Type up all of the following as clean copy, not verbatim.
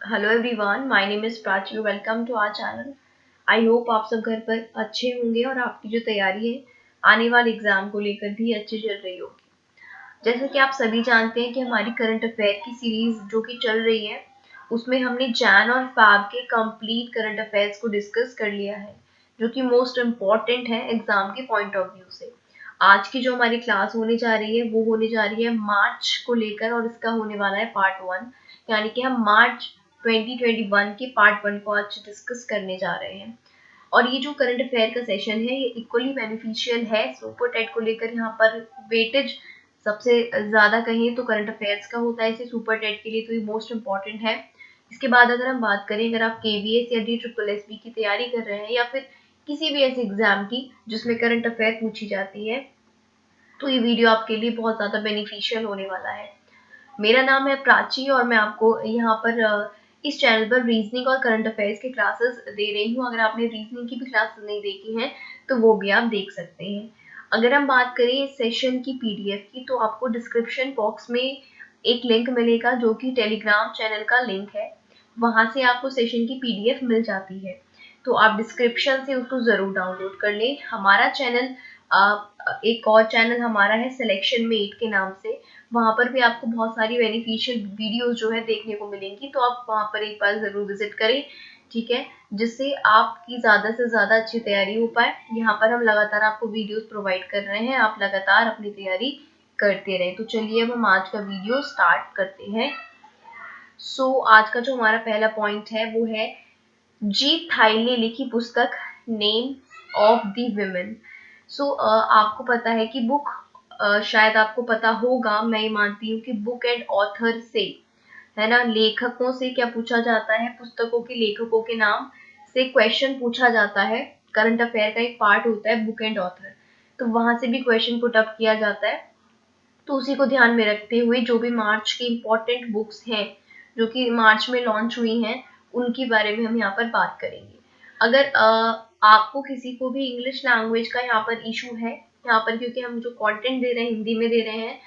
Hello everyone, my name is Prachi. Welcome to our channel. I hope आप सब घर पर अच्छे होंगे और आपकी जो तैयारी है आने वाले एग्जाम को लेकर भी अच्छी चल रही होगी। जैसे कि आप सभी जानते हैं कि हमारी करंट अफेयर की सीरीज जो कि चल रही है उसमें हमने जैन और फैब के कंप्लीट करंट अफेयर्स को डिस्कस कर लिया है, जो कि मोस्ट इम्पॉर्टेंट है एग्जाम के पॉइंट ऑफ व्यू से। आज की जो हमारी क्लास होने जा रही है वो होने जा रही है मार्च को लेकर, और इसका होने वाला है पार्ट 1। यानी कि हम मार्च 2021 के पार्ट 1 को आज डिस्कस करने जा रहे हैं। और ये जो करंट अफेयर का सेशन है ये इक्वली बेनिफिशियल है सुपर टेट को लेकर। यहाँ पर वेटेज सबसे ज्यादा कहें तो करंट अफेयर्स का होता है, इसे सुपर टेट के लिए तो ये मोस्ट इम्पॉर्टेंट है। इसके बाद अगर हम बात करें, अगर आप केवीएस या DSSS की तैयारी कर रहे हैं या फिर किसी भी ऐसे एग्जाम की जिसमें करंट अफेयर पूछी जाती है, तो ये वीडियो आपके लिए बहुत ज्यादा बेनिफिशियल होने वाला है। मेरा नाम है प्राची और मैं आपको यहाँ पर इस चैनल पर रीजनिंग और करंट अफेयर्स की क्लासेस दे रही हूँ। अगर आपने रीजनिंग की भी क्लासेस नहीं देखी हैं तो वो भी आप देख सकते हैं। अगर हम बात करें इस सेशन की PDF की, तो आपको डिस्क्रिप्शन बॉक्स में एक लिंक मिलेगा जो कि टेलीग्राम चैनल का लिंक है। वहां से आपको सेशन की PDF मिल जाती है, तो आप डिस्क्रिप्शन से उसको जरूर डाउनलोड कर लें। हमारा चैनल एक और चैनल हमारा है सिलेक्शन में 8 के नाम से, वहां पर भी आपको बहुत सारी बेनिफिशियल वीडियोस जो है देखने को मिलेंगी, तो आप वहां पर एक बार जरूर विजिट करें, ठीक है, जिससे आपकी ज्यादा से ज्यादा अच्छी तैयारी हो पाए। यहाँ पर हम लगातार आपको वीडियोस प्रोवाइड कर रहे हैं, आप लगातार अपनी तैयारी करते रहे। तो चलिए अब हम आज का वीडियो स्टार्ट करते हैं। आज का जो हमारा पहला पॉइंट है वो है जीत थाइल ने लिखी पुस्तक नेम ऑफ द विमेन। आपको पता है कि बुक, शायद आपको पता होगा, मैं ये मानती हूँ कि बुक एंड ऑथर से, है ना, लेखकों से क्या पूछा जाता है, पुस्तकों के लेखकों के नाम से क्वेश्चन पूछा जाता है। करंट अफेयर का एक पार्ट होता है बुक एंड ऑथर, तो वहां से भी क्वेश्चन पुट अप किया जाता है। तो उसी को ध्यान में रखते हुए जो भी मार्च की इम्पोर्टेंट बुक्स हैं जो कि मार्च में लॉन्च हुई हैं उनके बारे में हम यहाँ पर बात करेंगे। अगर आपको किसी को भी इंग्लिश लैंग्वेज का यहाँ पर इशू है, यहाँ पर क्योंकि हम जो कंटेंट दे रहे हैं हिंदी में दे रहे हैं,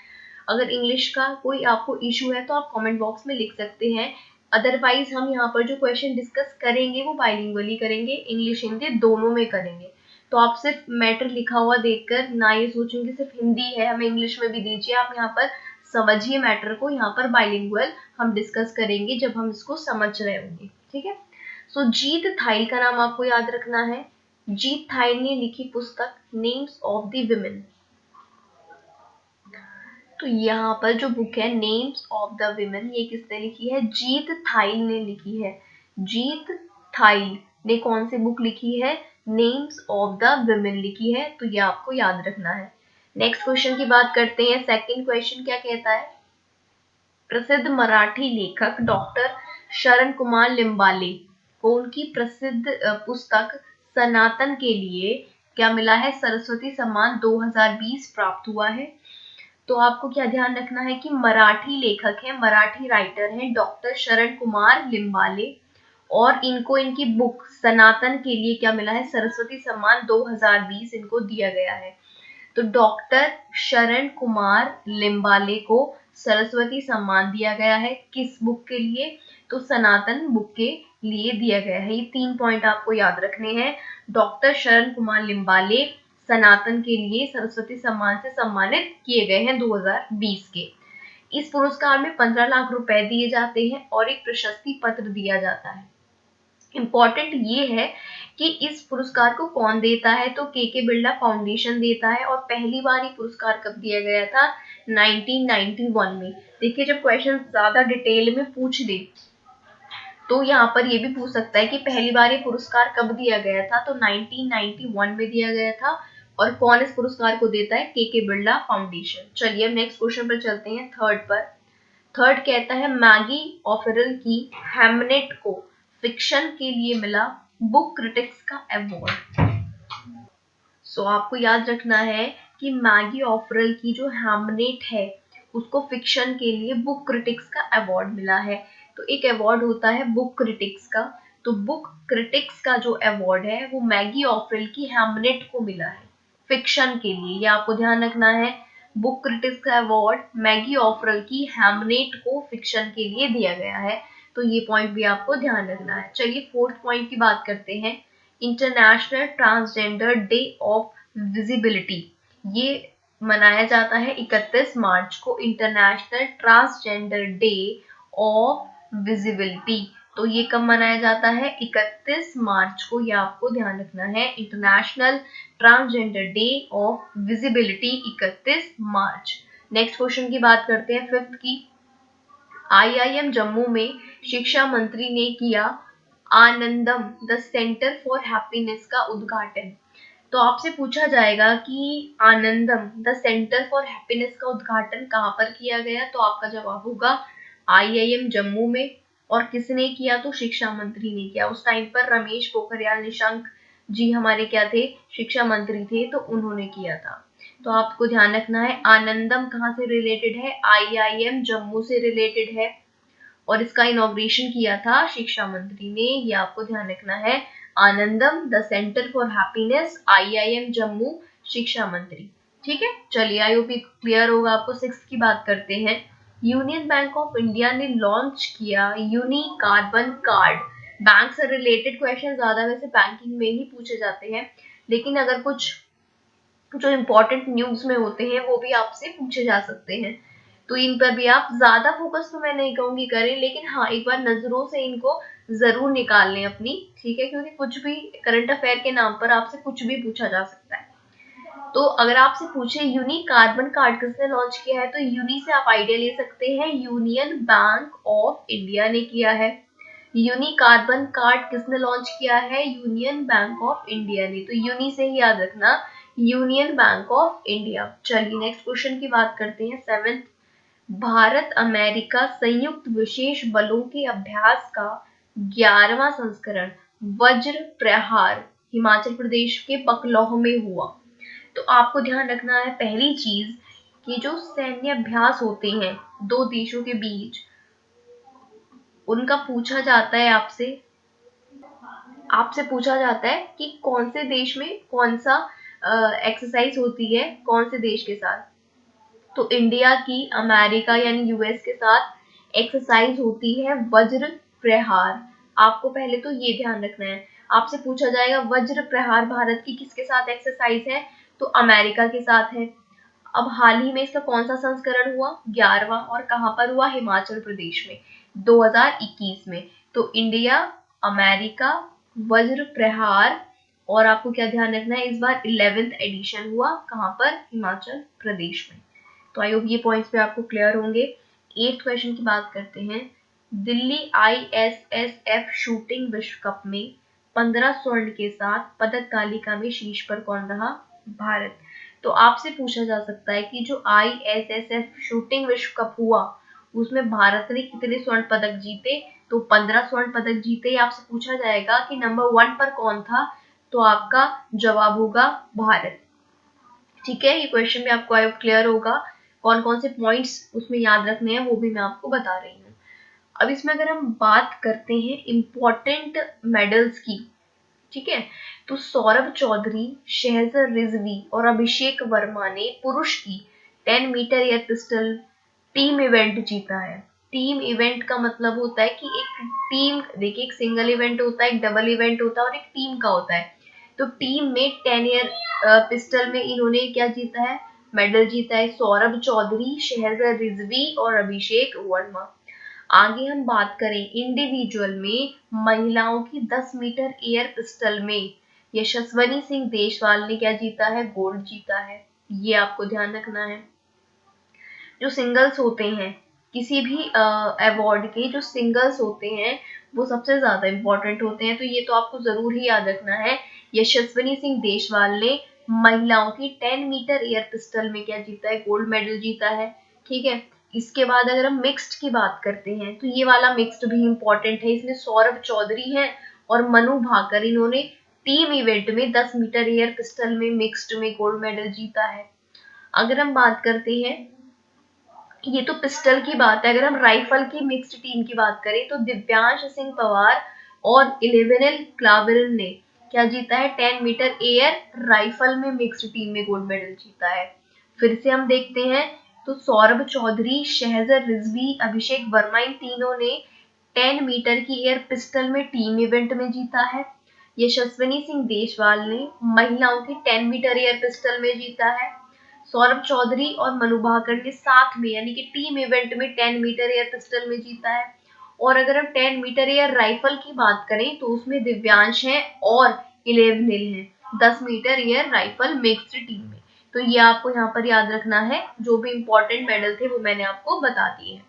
अगर इंग्लिश का कोई आपको इशू है तो आप कमेंट बॉक्स में लिख सकते हैं। अदरवाइज हम यहाँ पर जो क्वेश्चन डिस्कस करेंगे वो बाइलिंगुअली करेंगे, इंग्लिश हिंदी दोनों में करेंगे। तो आप सिर्फ मैटर लिखा हुआ देखकर ना ये सोचेंगे सिर्फ हिंदी है हमें इंग्लिश में भी दीजिए, आप यहाँ पर समझिए मैटर को। यहाँ पर बाइलिंगुअल हम डिस्कस करेंगे जब हम इसको समझ रहे होंगे, ठीक है। जीत थाइल का नाम आपको याद रखना है। जीत थाइल ने लिखी पुस्तक नेम्स ऑफ द विमेन। तो यहाँ पर जो बुक है नेम्स ऑफ द विमेन, ये किसने लिखी है? जीत थाइल ने लिखी है। जीत थाइल ने कौन सी बुक लिखी है? नेम्स ऑफ द विमेन लिखी है, तो ये आपको याद रखना है। नेक्स्ट क्वेश्चन की बात करते हैं। सेकंड क्वेश्चन क्या कहता है? प्रसिद्ध मराठी लेखक डॉक्टर शरण कुमार लिम्बाले को उनकी प्रसिद्ध पुस्तक सनातन के लिए क्या मिला है? सरस्वती सम्मान 2020 प्राप्त हुआ है। तो आपको क्या ध्यान रखना है कि मराठी लेखक हैं, मराठी राइटर हैं डॉक्टर शरण कुमार लिम्बाले, और इनको इनकी बुक सनातन के लिए क्या मिला है? सरस्वती सम्मान 2020 इनको दिया गया है। तो डॉक्टर शरण कुमार लिम्बाले को सरस्वती सम्मान दिया गया है, किस बुक के लिए? तो सनातन बुक के लिए दिया गया है। ये 3 पॉइंट आपको याद रखने हैं। डॉक्टर शरण कुमार लिम्बाले सनातन के लिए सरस्वती सम्मान से सम्मानित किए गए हैं 2020 के। इस पुरस्कार में 15 लाख रुपए दिए जाते हैं और एक प्रशस्ति पत्र दिया जाता है। इम्पॉर्टेंट ये है कि इस पुरस्कार को कौन देता है? तो के बिरला फाउंडेशन देता है, और पहली बार ये पुरस्कार कब दिया गया था? 1991 में। देखिए जब क्वेश्चन ज्यादा डिटेल में पूछ दे तो यहाँ पर ये भी पूछ सकता है कि पहली बार ये पुरस्कार कब दिया गया था, तो 1991 में दिया गया था। और कौन इस पुरस्कार को देता है? के बिरला फाउंडेशन। चलिए अब नेक्स्ट क्वेश्चन पर चलते हैं, थर्ड पर। थर्ड कहता है मैगी ऑफरल की हैमनेट को फिक्शन के लिए मिला बुक क्रिटिक्स का अवार्ड। आपको याद रखना है कि मैगी ऑफरल की जो हैमनेट है उसको फिक्शन के लिए बुक क्रिटिक्स का अवार्ड मिला है। तो एक अवार्ड होता है बुक क्रिटिक्स का, तो बुक क्रिटिक्स का जो अवार्ड है वो मैगी ऑफरल की हैमनेट को मिला है फिक्शन के लिए, ये आपको ध्यान रखना है। बुक क्रिटिक्स का अवार्ड मैगी ऑफरल की हैमनेट को फिक्शन के लिए दिया गया है। तो ये पॉइंट भी आपको ध्यान रखना है। चलिए फोर्थ पॉइंट की बात करते हैं, international transgender day of visibility. ये मनाया जाता है 31 मार्च को, international transgender day of visibility. तो ये कब मनाया जाता है? 31 मार्च को, ये आपको ध्यान रखना है, international transgender day of visibility 31 March. Next question की बात करते हैं, फिफ्थ की। IIM जम्मू में शिक्षा मंत्री ने किया आनंदम द सेंटर फॉर हैप्पीनेस का उद्घाटन। तो आपसे पूछा जाएगा कि आनंदम द सेंटर फॉर हैप्पीनेस का उद्घाटन कहाँ पर किया गया, तो आपका जवाब होगा IIM जम्मू में। और किसने किया? तो शिक्षा मंत्री ने किया। उस टाइम पर रमेश पोखरियाल निशंक जी हमारे क्या थे? शिक्षा मंत्री थे, तो उन्होंने किया था। तो आपको ध्यान रखना है, आनंदम कहाँ से रिलेटेड है? IIM जम्मू से रिलेटेड है, और इसका इनॉग्रेशन किया था शिक्षा मंत्री ने, ये आपको ध्यान रखना है। Anandam the centre for happiness, IIM Jammu, शिक्षा मंत्री। ठीक है, चलिए आई होप क्लियर होगा आपको। सिक्स की बात करते हैं, यूनियन बैंक ऑफ इंडिया ने लॉन्च किया यूनी कार्बन कार्ड। बैंक से रिलेटेड क्वेश्चन ज्यादा वैसे बैंकिंग में ही पूछे जाते हैं, लेकिन अगर कुछ जो इम्पोर्टेंट न्यूज में होते हैं वो भी आपसे पूछे जा सकते हैं, तो इन पर भी आप ज्यादा फोकस तो मैं नहीं कहूंगी करें, लेकिन हाँ एक बार नजरों से इनको जरूर निकाल लें अपनी, ठीक है, क्योंकि कुछ भी करंट अफेयर के नाम पर आपसे कुछ भी पूछा जा सकता है। तो अगर आपसे पूछे यूनिक कार्बन कार्ड किसने लॉन्च किया है, तो यूनी से आप आइडिया ले सकते हैं, यूनियन बैंक ऑफ इंडिया ने किया है। यूनिक कार्बन कार्ड किसने लॉन्च किया है? यूनियन बैंक ऑफ इंडिया ने। तो यूनी से ही याद रखना, यूनियन बैंक ऑफ इंडिया। चलिए नेक्स्ट क्वेश्चन की बात करते हैं, सेवेंथ। भारत अमेरिका संयुक्त विशेष बलों के अभ्यास का 11वां संस्करण वज्र प्रहार हिमाचल प्रदेश के पकलौह में हुआ। तो आपको ध्यान रखना है पहली चीज कि जो सैन्य अभ्यास होते हैं दो देशों के बीच, उनका पूछा जाता है आपसे पूछा जाता है कि कौन से देश में कौन सा एक्सरसाइज होती है, कौन से देश के साथ। तो इंडिया की अमेरिका यानी यूएस के साथ एक्सरसाइज होती है वज्र प्रहार। आपको पहले तो ये ध्यान रखना है, आपसे पूछा जाएगा वज्र प्रहार भारत की किसके साथ एक्सरसाइज है, तो अमेरिका के साथ है। अब हाल ही में इसका कौन सा संस्करण हुआ? 11वां। और कहां पर हुआ? हिमाचल प्रदेश में 2021 में। तो इंडिया अमेरिका वज्र प्रहार, और आपको क्या ध्यान रखना है, इस बार 11th एडिशन हुआ, कहां पर? हिमाचल प्रदेश में। तो आई होप ये पॉइंट्स पे आपको क्लियर होंगे। 8th क्वेश्चन की बात करते हैं, दिल्ली ISSF शूटिंग विश्व कप में 15 स्वर्ण के साथ पदक तालिका में शीर्ष पर कौन रहा? भारत। तो आपसे पूछा जा सकता है कि जो ISSF शूटिंग विश्व कप हुआ उसमें भारत ने कितने स्वर्ण पदक जीते, तो 15 स्वर्ण पदक जीते। आपसे पूछा जाएगा कि नंबर 1 पर कौन था, तो आपका जवाब होगा भारत। ठीक है, ये क्वेश्चन भी आपको आई क्लियर होगा, कौन कौन से पॉइंट्स उसमें याद रखने हैं वो भी मैं आपको बता रही हूँ। अब इसमें अगर हम बात करते हैं इम्पोर्टेंट मेडल्स की, ठीक है, तो सौरभ चौधरी, शहजर रिजवी और अभिषेक वर्मा ने पुरुष की 10 metre air pistol team event जीता है। टीम इवेंट का मतलब होता है कि एक टीम, देखिए एक सिंगल इवेंट होता है, एक डबल इवेंट होता है और एक टीम का होता है। तो टीम में 10 ईयर पिस्टल में इन्होंने क्या जीता है? मेडल जीता है, सौरभ चौधरी, शहजर रिजवी और अभिषेक वर्मा। आगे हम बात करें इंडिविजुअल में, महिलाओं की 10 मीटर एयर पिस्टल में यशस्वनी सिंह देशवाल ने क्या जीता है? गोल्ड जीता है। ये आपको ध्यान रखना है। जो सिंगल्स होते हैं किसी भी अवार्ड के, जो सिंगल्स होते हैं वो सबसे ज्यादा इंपॉर्टेंट होते हैं, तो ये तो आपको जरूर ही याद रखना है। यशस्वनी सिंह देशवाल ने महिलाओं की 10 मीटर एयर पिस्टल में क्या जीता है? गोल्ड मेडल जीता है। ठीक है, इसके बाद अगर हम मिक्स्ड की बात करते हैं तो ये वाला मिक्स्ड भी इंपॉर्टेंट है। इसमें सौरभ चौधरी है और मनु भाकर, इन्होंने टीम इवेंट में 10 मीटर एयर पिस्टल में मिक्स्ड में गोल्ड मेडल जीता है। अगर हम बात करते हैं, ये तो पिस्टल की बात है, अगर हम राइफल की मिक्स्ड टीम की बात करें तो दिव्यांश सिंह पवार और इलेवेनल क्लावेरल ने क्या जीता है? 10 मीटर एयर राइफल में मिक्स्ड टीम में गोल्ड मेडल जीता है। फिर से हम देखते हैं तो सौरभ चौधरी, शहजर रिजवी, अभिषेक वर्मा, इन तीनों ने 10 मीटर की एयर पिस्टल में टीम इवेंट में जीता है। यशस्विनी सिंह देशवाल ने महिलाओं की 10 मीटर एयर पिस्टल में जीता है। सौरभ चौधरी और मनु भाकर ने साथ में यानी कि टीम इवेंट में 10 मीटर एयर पिस्टल में जीता है। और अगर हम 10 मीटर एयर राइफल की बात करें तो उसमें दिव्यांश है और इलेवनिल है 10 metre air rifle mixed team में। तो ये आपको यहाँ पर याद रखना है, जो भी इंपॉर्टेंट मेडल थे वो मैंने आपको बता दिए हैं।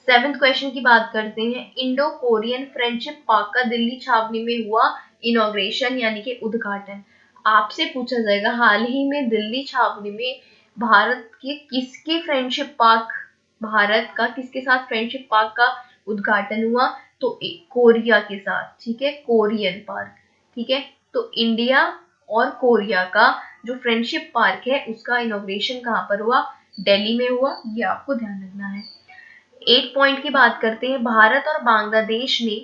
7th क्वेश्चन की बात करते हैं। इंडो कोरियन फ्रेंडशिप पार्क का दिल्ली छावनी में हुआ इनॉग्रेशन यानी कि उद्घाटन। आपसे पूछा जाएगा हाल ही में दिल्ली छावनी में भारत के किसके फ्रेंडशिप पार्क, भारत का किसके साथ फ्रेंडशिप पार्क का उद्घाटन हुआ, तो कोरिया के साथ, ठीक है, कोरियन पार्क, ठीक है। तो इंडिया और कोरिया का जो फ्रेंडशिप पार्क है उसका इनॉग्रेशन कहाँ पर हुआ, दिल्ली में हुआ, ये आपको ध्यान रखना है। 8 पॉइंट की बात करते हैं। भारत और बांग्लादेश ने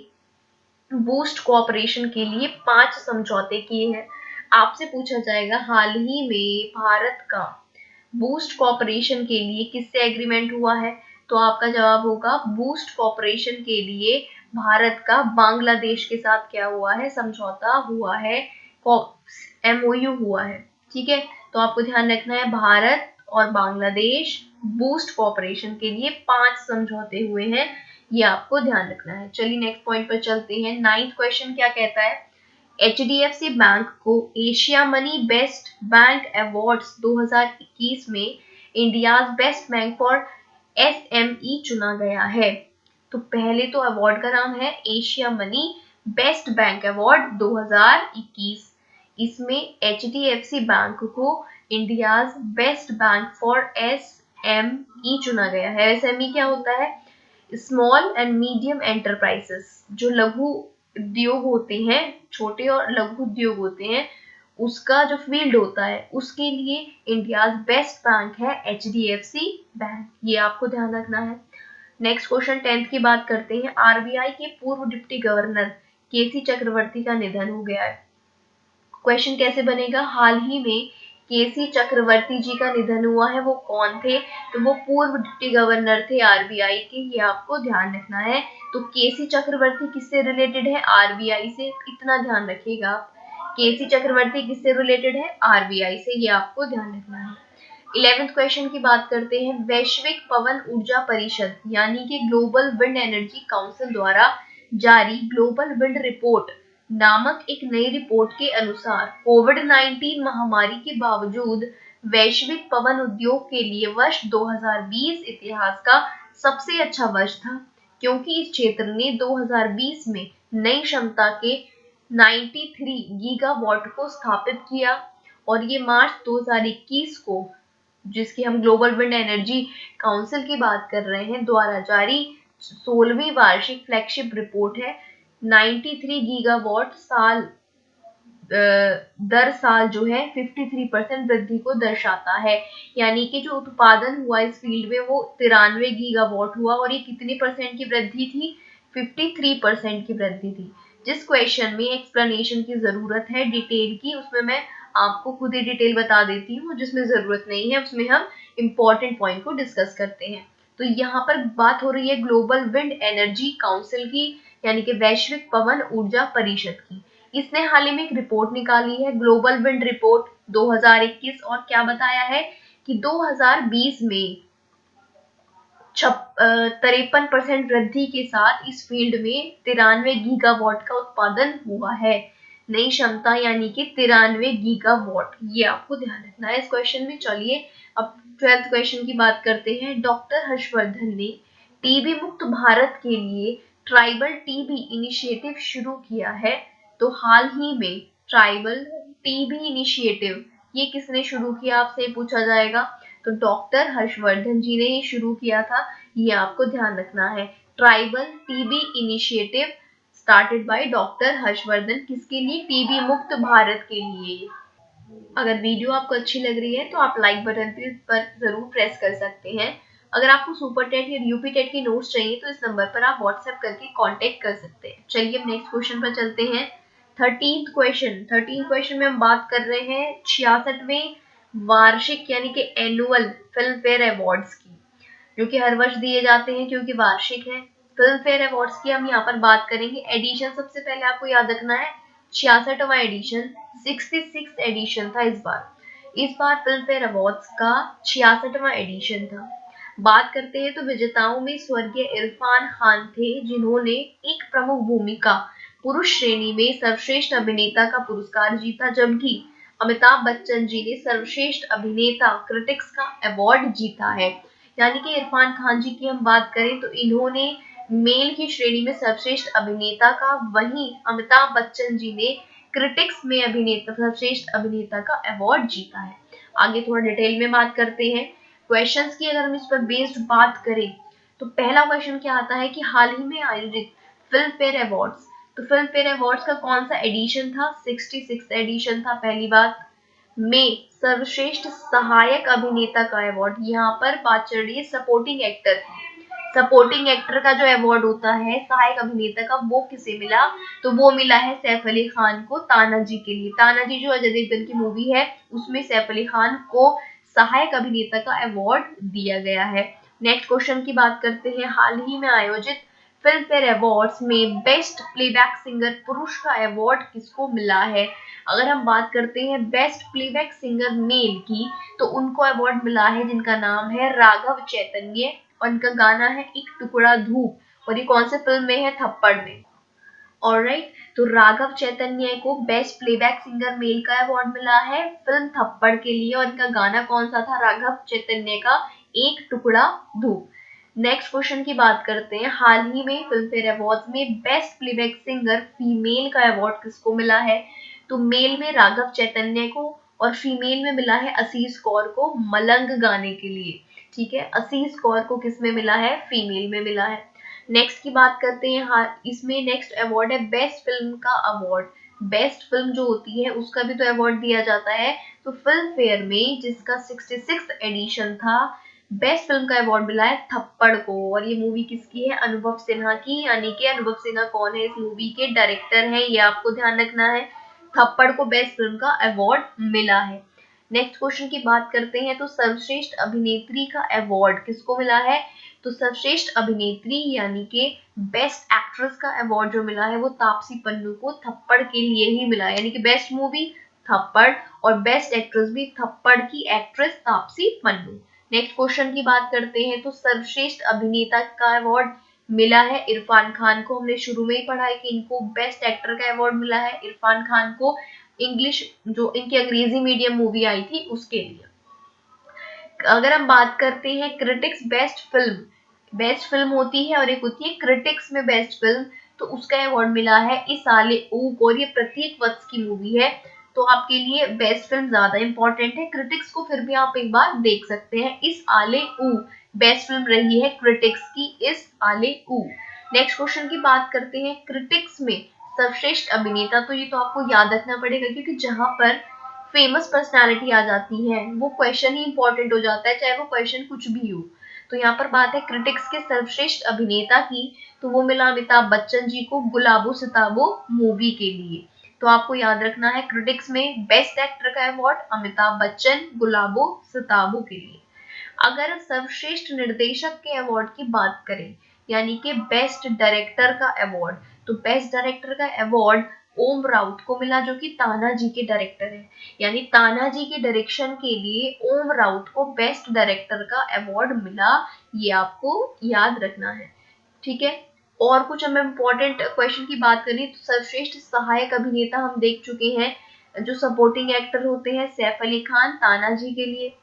बूस्ट कोऑपरेशन के लिए 5 समझौते किए हैं। आपसे पूछा जाएगा हाल ही में भारत का बूस्ट कोऑपरेशन के लिए किससे एग्रीमेंट हुआ है, तो आपका जवाब होगा बूस्ट कोऑपरेशन के लिए भारत का बांग्लादेश के साथ क्या हुआ है, समझौता हुआ है, MOU हुआ है, ठीक है। तो आपको ध्यान रखना है भारत और बांग्लादेश बूस्ट कोऑपरेशन के लिए 5 समझौते हुए हैं, ये आपको ध्यान रखना है। चलिए नेक्स्ट पॉइंट पर चलते हैं। 9th क्वेश्चन क्या कहता है, HDFC बैंक को Asia money best bank awards 2021 में India's best bank for SME चुना गया है। तो पहले तो अवार्ड का नाम है Asia money best bank award 2021। इसमें HDFC बैंक को India's best bank for SME चुना गया है। SME क्या होता है, स्मॉल एंड मीडियम एंटरप्राइजेस, जो लघु उद्योग होते हैं, छोटे और लघु उद्योग होते हैं, उसका जो फील्ड होता है उसके लिए इंडियाज बेस्ट बैंक है HDFC बैंक, ये आपको ध्यान रखना है। नेक्स्ट क्वेश्चन 10th की बात करते हैं। RBI के पूर्व डिप्टी गवर्नर KC चक्रवर्ती का निधन हो गया है। क्वेश्चन कैसे बनेगा, हाल ही में KC चक्रवर्ती जी का निधन हुआ है, वो कौन थे, तो वो पूर्व डिप्टी गवर्नर थे RBI के, ये आपको ध्यान रखना है। तो KC चक्रवर्ती किससे रिलेटेड है, RBI से, इतना ध्यान रखिएगा। KC चक्रवर्ती किससे रिलेटेड है, RBI से, ये आपको ध्यान रखना है। 11th क्वेश्चन की बात करते हैं। वैश्विक पवन ऊर्जा परिषद यानी कि ग्लोबल विंड एनर्जी काउंसिल द्वारा जारी ग्लोबल विंड रिपोर्ट नामक एक नई रिपोर्ट के अनुसार कोविड-19 महामारी के बावजूद वैश्विक पवन उद्योग के लिए वर्ष 2020 इतिहास का सबसे अच्छा वर्ष था, क्योंकि इस क्षेत्र ने 2020 में नई क्षमता के 93 गीगावाट को स्थापित किया और ये मार्च 2021 को, जिसकी हम ग्लोबल विंड एनर्जी काउंसिल की बात कर रहे हैं, द्वारा जारी 16वीं वार्षिक फ्लैगशिप रिपोर्ट है। 93 गीगावाट साल दर साल जो है 53% वृद्धि को दर्शाता है, यानी कि जो उत्पादन हुआ इस फील्ड में वो 93 गीगावाट हुआ और ये कितने परसेंट की वृद्धि थी, 53% की वृद्धि थी। जिस क्वेश्चन में एक्सप्लेनेशन की जरूरत है डिटेल की, उसमें मैं आपको खुद ही डिटेल बता देती हूँ, जिसमें जरूरत नहीं है उसमें हम इंपॉर्टेंट पॉइंट को डिस्कस करते हैं। तो यहाँ पर बात हो रही है ग्लोबल विंड एनर्जी काउंसिल की, यानी कि वैश्विक पवन ऊर्जा परिषद की। इसने हाल ही में एक रिपोर्ट निकाली है, ग्लोबल विंड रिपोर्ट 2021, और क्या बताया है कि 2020 में 53% वृद्धि के साथ इस फील्ड में 93 गीगावाट का उत्पादन हुआ है, नई क्षमता यानी कि 93 गीगावाट, ये आपको ध्यान रखना है इस क्वेश्चन में। चलिए अब 12th क्वेश्चन की बात करते हैं। डॉक्टर हर्षवर्धन ने टीबी मुक्त भारत के लिए ट्राइबल टीबी इनिशिएटिव शुरू किया है। तो हाल ही में ट्राइबल टीबी इनिशिएटिव ये किसने शुरू किया, आपसे पूछा जाएगा। तो डॉक्टर हर्षवर्धन जी ने ये शुरू किया था, ये आपको ध्यान रखना है। Tribal TB initiative started by doctor Harshvardhan, किसके लिए, टीबी मुक्त भारत के लिए। अगर वीडियो आपको अच्छी लग रही है तो आप लाइक बटन पर जरूर प्रेस कर सकते हैं। अगर आपको सुपर टेट या यूपी टेट की नोट्स चाहिए तो इस नंबर पर आप व्हाट्सएप करके कांटेक्ट कर सकते हैं। चलिए अब नेक्स्ट क्वेश्चन पर चलते हैं। 13th क्वेश्चन में हम बात कर रहे हैं 66वें वार्षिक यानी कि एनुअल फिल्म फेयर अवार्ड्स की, जो कि हर वर्ष दिए जाते हैं क्योंकि वार्षिक है। फिल्म फेयर अवार्ड्स की हम यहाँ पर बात करेंगे। एडिशन सबसे पहले आपको याद रखना है 66वां एडिशन, 66 एडिशन था इस बार फिल्म फेयर अवार्ड्स का 66वां एडिशन था। बात करते हैं तो विजेताओं में स्वर्गीय इरफान खान थे, जिन्होंने एक प्रमुख भूमिका पुरुष श्रेणी में सर्वश्रेष्ठ अभिनेता का पुरस्कार जीता, जबकि अमिताभ बच्चन जी ने सर्वश्रेष्ठ अभिनेता क्रिटिक्स का अवार्ड जीता है। यानी कि इरफान खान जी की हम बात करें तो इन्होंने मेल की श्रेणी में सर्वश्रेष्ठ अभिनेता का, वहीं अमिताभ बच्चन जी ने क्रिटिक्स में सर्वश्रेष्ठ अभिनेता का अवार्ड जीता है। आगे थोड़ा डिटेल में बात करते हैं क्वेश्चंस की। अगर हम इस पर बेस्ड बात करें तो पहला क्वेश्चन क्या आता है कि हाल ही में आयोजित फिल्म फेयर अवार्ड्स, तो फिल्म फेयर अवार्ड्स का कौन सा एडिशन था? 66 एडिशन था। पहली बात में सर्वश्रेष्ठ सहायक अभिनेता का अवार्ड, यहाँ पर बात चल रही है सपोर्टिंग एक्टर की। सपोर्टिंग एक्टर का जो अवार्ड होता है सहायक अभिनेता का, वो किसे मिला? तो वो मिला है सैफ अली खान को तानाजी के लिए। तानाजी जो अजय देवगन की मूवी है उसमें सैफ अली खान को सहायक अभिनेता का अवार्ड दिया गया है। नेक्स्ट क्वेश्चन की बात करते हैं। हाल ही में आयोजित फिल्म फेयर अवार्ड्स में बेस्ट प्लेबैक सिंगर पुरुष का अवार्ड किसको मिला है? अगर हम बात करते हैं बेस्ट प्लेबैक सिंगर मेल की, तो उनको अवार्ड मिला है जिनका नाम है राघव चैतन्य, और इनका गाना है एक टुकड़ा धूप, और ये कौन से फिल्म में है? थप्पड़ में। ऑलराइट, तो राघव चैतन्य को बेस्ट प्लेबैक सिंगर मेल का अवार्ड मिला है फिल्म थप्पड़ के लिए, और इनका गाना कौन सा था? राघव चैतन्य का एक टुकड़ा धूप। नेक्स्ट क्वेश्चन की बात करते हैं। हाल ही में फिल्म फेयर अवार्ड्स में बेस्ट प्लेबैक सिंगर फीमेल का अवार्ड किसको मिला है? तो मेल में राघव चैतन्य को, और फीमेल में मिला है असीस कौर को मलंग गाने के लिए। ठीक है, असीस कौर को किसमें मिला है? फीमेल में मिला है। नेक्स्ट की बात करते हैं। हाँ, इसमें नेक्स्ट अवार्ड है बेस्ट फिल्म का अवार्ड। बेस्ट फिल्म जो होती है उसका भी तो अवार्ड दिया जाता है। तो फिल्म फेयर में जिसका 66 एडिशन था, बेस्ट फिल्म का अवार्ड मिला है थप्पड़ को, और ये मूवी किसकी है? अनुभव सिन्हा की। यानी कि अनुभव सिन्हा कौन है? इस मूवी के डायरेक्टर हैं, ये आपको ध्यान रखना है। थप्पड़ को बेस्ट फिल्म का अवार्ड मिला है। नेक्स्ट क्वेश्चन की बात करते हैं। तो सर्वश्रेष्ठ अभिनेत्री का अवार्ड किसको मिला है? तो सर्वश्रेष्ठ अभिनेत्री यानी कि बेस्ट एक्ट्रेस का अवार्ड जो मिला है वो तापसी पन्नू को थप्पड़ के लिए ही मिला है। यानी कि बेस्ट मूवी थप्पड़, और बेस्ट एक्ट्रेस भी थप्पड़ की actress Taapsee Pannu. Next question की बात करते हैं। तो सर्वश्रेष्ठ अभिनेता का अवार्ड मिला है इरफान खान को। हमने शुरू में ही पढ़ा है कि इनको बेस्ट एक्टर का अवार्ड मिला है इरफान खान को, इंग्लिश जो इनकी अंग्रेजी मीडियम मूवी आई थी उसके लिए। अगर हम बात करते हैं क्रिटिक्स बेस्ट फिल्म होती है और एक होती है क्रिटिक्स में बेस्ट फिल्म, तो उसका अवार्ड मिला है इस आले ऊ को, और ये प्रत्येक वर्ष की मूवी है, तो आपके लिए बेस्ट फिल्म ज्यादा इंपॉर्टेंट है। क्रिटिक्स को फिर भी आप एक बार देख सकते हैं। इस आले ऊ बेस्ट फिल्म रही है क्रिटिक्स की, इस आले ऊ। नेक्स्ट क्वेश्चन की बात करते हैं। क्रिटिक्स में सर्वश्रेष्ठ अभिनेता, तो ये तो आपको याद रखना पड़ेगा, क्योंकि जहां पर फेमस पर्सनालिटी आ जाती है वो क्वेश्चन ही इंपॉर्टेंट हो जाता है, चाहे वो क्वेश्चन कुछ भी हो। तो यहाँ पर बात है क्रिटिक्स के सर्वश्रेष्ठ अभिनेता की, तो वो मिला अमिताभ बच्चन जी को गुलाबो सिताबो मूवी के लिए। तो आपको याद रखना है क्रिटिक्स में बेस्ट एक्टर का अवार्ड अमिताभ बच्चन गुलाबो सिताबो के लिए। अगर सर्वश्रेष्ठ निर्देशक के अवार्ड की बात करें, यानी कि बेस्ट डायरेक्टर का अवार्ड, तो बेस्ट डायरेक्टर का अवार्ड ओम राउत को मिला, जो कि तानाजी के डायरेक्टर है। यानी तानाजी के डायरेक्शन के लिए ओम राउत को बेस्ट डायरेक्टर का अवार्ड मिला, ये आपको याद रखना है। ठीक है, और कुछ हम इम्पोर्टेंट क्वेश्चन की बात करें तो सर्वश्रेष्ठ सहायक अभिनेता हम देख चुके हैं, जो सपोर्टिंग एक्टर होते हैं सैफ अली खान तानाजी के लिए।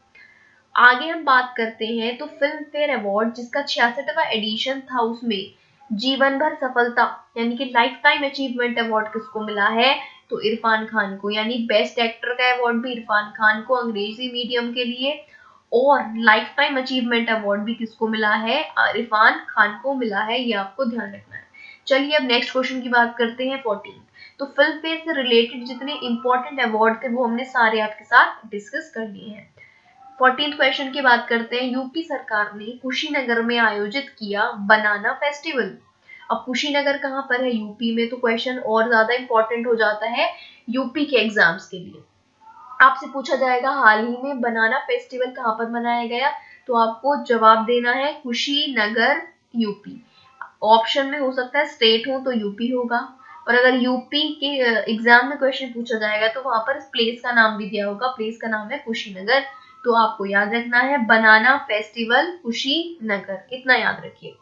आगे हम बात करते हैं। तो फिल्म फेयर अवार्ड जिसका 66वां एडिशन था, उसमें जीवन भर सफलता यानी कि लाइफ टाइम अचीवमेंट अवार्ड किसको मिला है? तो इरफान खान को। यानी बेस्ट एक्टर का अवार्ड भी इरफान खान को अंग्रेजी मीडियम के लिए, और लाइफ टाइम अचीवमेंट अवार्ड भी किसको मिला है? इरफान खान को मिला है, ये आपको ध्यान रखना है। चलिए अब नेक्स्ट क्वेश्चन की बात करते हैं 14। तो फिल्म फेयर से रिलेटेड जितने इंपॉर्टेंट अवार्ड थे वो हमने सारे आपके साथ डिस्कस कर लिए हैं। 14th क्वेश्चन की बात करते हैं। यूपी सरकार ने कुशीनगर में आयोजित किया बनाना फेस्टिवल। अब कुशीनगर कहाँ पर है? यूपी में। तो क्वेश्चन और ज्यादा इंपॉर्टेंट हो जाता है यूपी के एग्जाम्स के लिए। आपसे पूछा जाएगा हाल ही में बनाना फेस्टिवल कहाँ पर मनाया गया, तो आपको जवाब देना है कुशीनगर यूपी। ऑप्शन में हो सकता है स्टेट हो तो यूपी होगा, और अगर यूपी के एग्जाम में क्वेश्चन पूछा जाएगा तो वहां पर प्लेस का नाम भी दिया होगा, प्लेस का नाम है कुशीनगर। तो आपको याद रखना है बनाना फेस्टिवल कुशीनगर, इतना याद रखिए।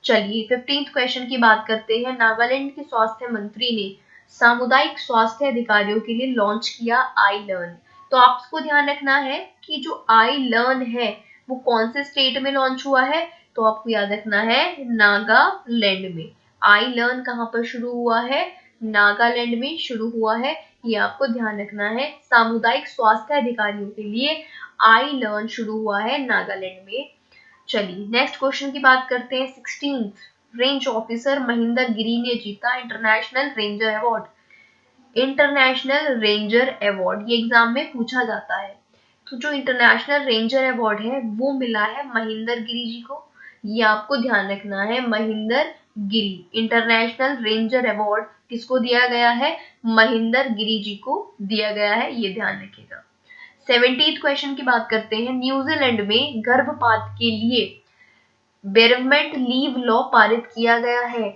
चलिए 15th क्वेश्चन की बात करते हैं। नागालैंड के स्वास्थ्य मंत्री ने सामुदायिक स्वास्थ्य अधिकारियों के लिए लॉन्च किया आई लर्न। तो आपको ध्यान रखना है कि जो आई लर्न है वो कौन से स्टेट में लॉन्च हुआ है, तो आपको याद रखना है नागालैंड में। आई लर्न कहाँ पर शुरू हुआ है, नागालैंड में शुरू हुआ है, ये आपको ध्यान रखना है। सामुदायिक स्वास्थ्य अधिकारियों के लिए आई लर्न शुरू हुआ है नागालैंड में। चलिए नेक्स्ट क्वेश्चन की बात करते हैं। 16th रेंज ऑफिसर महेंद्र गिरी ने जीता international ranger award. International ranger award ये एग्जाम में पूछा जाता है। तो जो इंटरनेशनल रेंजर अवार्ड है वो मिला है महेंद्र गिरी जी को, ये आपको ध्यान रखना है। महेंद्र गिरी, इंटरनेशनल रेंजर अवार्ड किसको दिया गया है, महेंद्र गिरी जी को दिया गया है, ये ध्यान रखिएगा। 17th क्वेश्चन की बात करते हैं। न्यूजीलैंड में गर्भपात के लिए बेरेवमेंट लीव लॉ पारित किया गया है।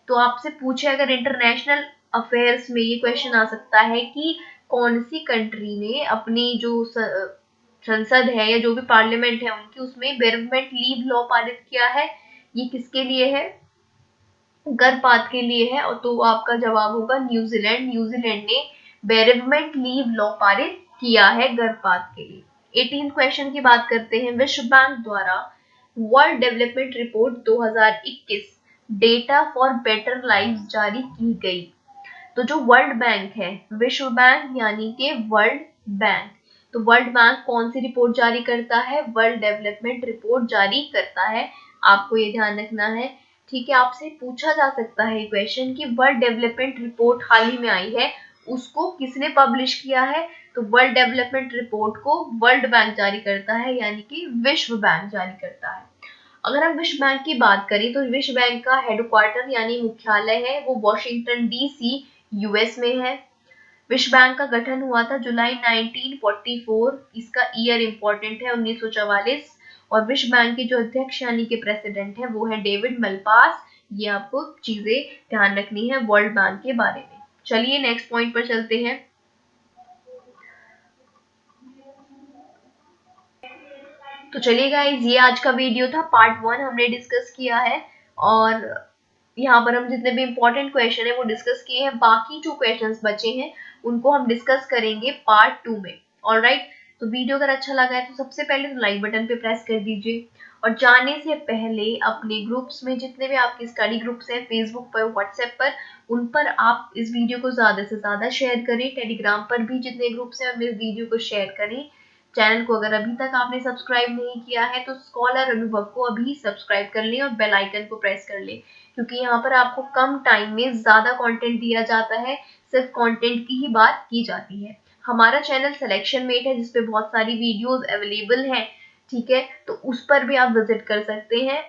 तो आपसे पूछे अगर इंटरनेशनल अफेयर्स में ये क्वेश्चन आ सकता है कि कौन सी कंट्री ने अपनी जो संसद है या जो भी पार्लियामेंट है उनकी उसमें बेरेवमेंट लीव लॉ पारित किया है, ये किसके लिए है, गर्भपात के लिए है। और तो आपका जवाब होगा न्यूजीलैंड। न्यूजीलैंड ने बेरेवमेंट लीव लॉ पारित किया है गर्भपात के लिए। 18th क्वेश्चन की बात करते हैं। विश्व बैंक द्वारा world development report 2021 data for better life जारी की गई। तो जो वर्ल्ड बैंक है, विश्व बैंक यानी कि वर्ल्ड बैंक, तो वर्ल्ड बैंक कौन सी रिपोर्ट जारी करता है, वर्ल्ड डेवलपमेंट रिपोर्ट जारी करता है, आपको ये ध्यान रखना है। ठीक है, आपसे पूछा जा सकता है क्वेश्चन कि वर्ल्ड डेवलपमेंट रिपोर्ट हाल ही में आई है उसको किसने पब्लिश किया है, तो वर्ल्ड डेवलपमेंट रिपोर्ट को वर्ल्ड बैंक जारी करता है यानी कि विश्व बैंक जारी करता है। अगर हम विश्व बैंक की बात करें तो विश्व बैंक का हेडक्वार्टर यानी मुख्यालय है वो वॉशिंगटन डीसी यूएस में है। विश्व बैंक का गठन हुआ था जुलाई 1944, इसका ईयर इंपॉर्टेंट है 1944, और विश्व बैंक के जो अध्यक्ष यानी कि प्रेसिडेंट है वो है डेविड मलपास। ये आपको चीजें ध्यान रखनी है वर्ल्ड बैंक के बारे में। चलिए नेक्स्ट पॉइंट पर चलते हैं। तो चलिए गाइस, ये आज का वीडियो था, पार्ट 1 हमने डिस्कस किया है, और यहाँ पर हम जितने भी इंपॉर्टेंट क्वेश्चन है वो डिस्कस किए हैं। बाकी जो क्वेश्चंस बचे हैं उनको हम डिस्कस करेंगे पार्ट 2 में। ऑलराइट, तो वीडियो अगर अच्छा लगा है तो सबसे पहले तो लाइक बटन पे प्रेस कर दीजिए, और जाने से पहले अपने ग्रुप्स में जितने भी आपके स्टडी ग्रुप्स हैं फेसबुक पर, व्हाट्सएप पर, उन पर आप इस वीडियो को ज्यादा से ज्यादा शेयर करें। टेलीग्राम पर भी जितने ग्रुप्स हैं उनमें इस वीडियो को शेयर करें। चैनल को अगर अभी तक आपने सब्सक्राइब नहीं किया है तो स्कॉलर अनुभव को अभी सब्सक्राइब कर लें और बेल आइकन को प्रेस कर लें, क्योंकि यहाँ पर आपको कम टाइम में ज्यादा कंटेंट दिया जाता है, सिर्फ कंटेंट की ही बात की जाती है। हमारा चैनल सिलेक्शन मेट है जिसपे बहुत सारी वीडियोस अवेलेबल हैं, ठीक है, तो उस पर भी आप विजिट कर सकते हैं।